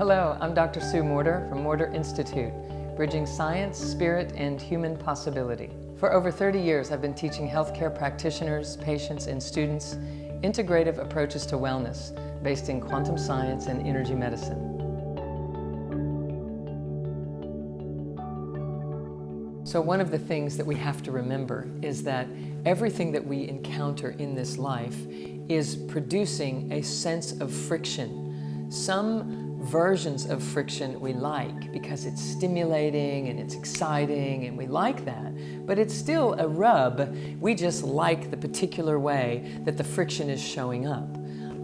Hello, I'm Dr. Sue Morter from Morter Institute, bridging science, spirit, and human possibility. For over 30 years, I've been teaching healthcare practitioners, patients, and students integrative approaches to wellness based in quantum science and energy medicine. So one of the things that we have to remember is that everything that we encounter in this life is producing a sense of friction. Some versions of friction we like because it's stimulating and it's exciting and we like that, but it's still a rub. We just like the particular way that the friction is showing up.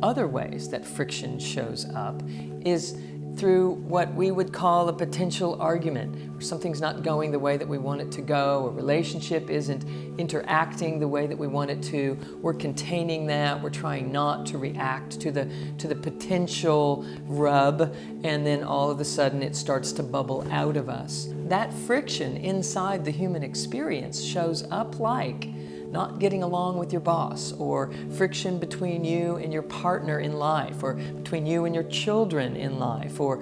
Other ways that friction shows up is through what we would call a potential argument, or something's not going the way that we want it to go, a relationship isn't interacting the way that we want it to. We're containing that, we're trying not to react to the potential rub, and then all of a sudden it starts to bubble out of us. That friction inside the human experience shows up like not getting along with your boss, or friction between you and your partner in life, or between you and your children in life, or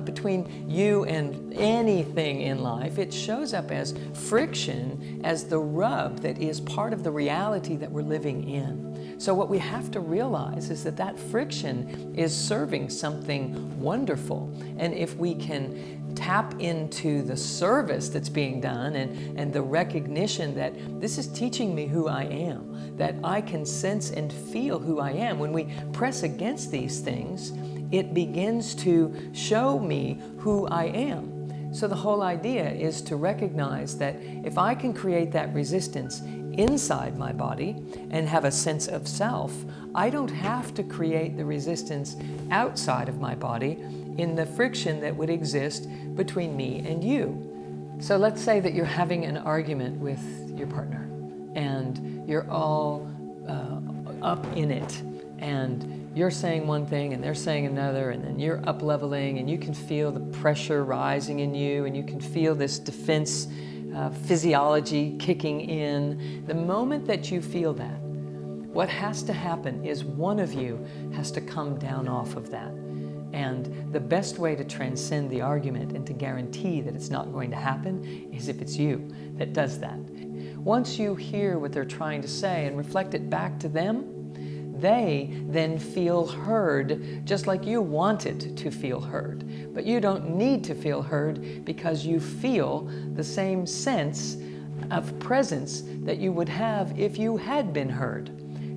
between you and anything in life. It shows up as friction, as the rub that is part of the reality that we're living in. So what we have to realize is that that friction is serving something wonderful, and if we can tap into the service that's being done and the recognition that this is teaching me who I am, that I can sense and feel who I am. When we press against these things, it begins to show me who I am. So the whole idea is to recognize that if I can create that resistance inside my body and have a sense of self, I don't have to create the resistance outside of my body in the friction that would exist between me and you. So let's say that you're having an argument with your partner and you're all up in it, and you're saying one thing and they're saying another, and then you're up leveling and you can feel the pressure rising in you, and you can feel this defense physiology kicking in. The moment that you feel that, what has to happen is one of you has to come down off of that. And the best way to transcend the argument and to guarantee that it's not going to happen is if it's you that does that. Once you hear what they're trying to say and reflect it back to them, they then feel heard just like you wanted to feel heard. But you don't need to feel heard because you feel the same sense of presence that you would have if you had been heard.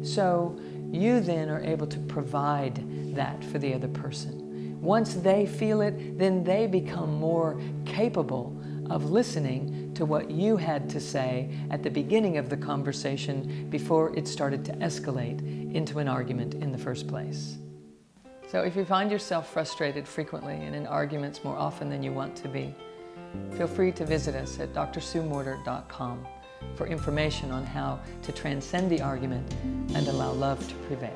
So you then are able to provide that for the other person. Once they feel it, then they become more capable of listening to what you had to say at the beginning of the conversation before it started to escalate into an argument in the first place. So if you find yourself frustrated frequently and in arguments more often than you want to be, feel free to visit us at drsuemorter.com for information on how to transcend the argument and allow love to prevail.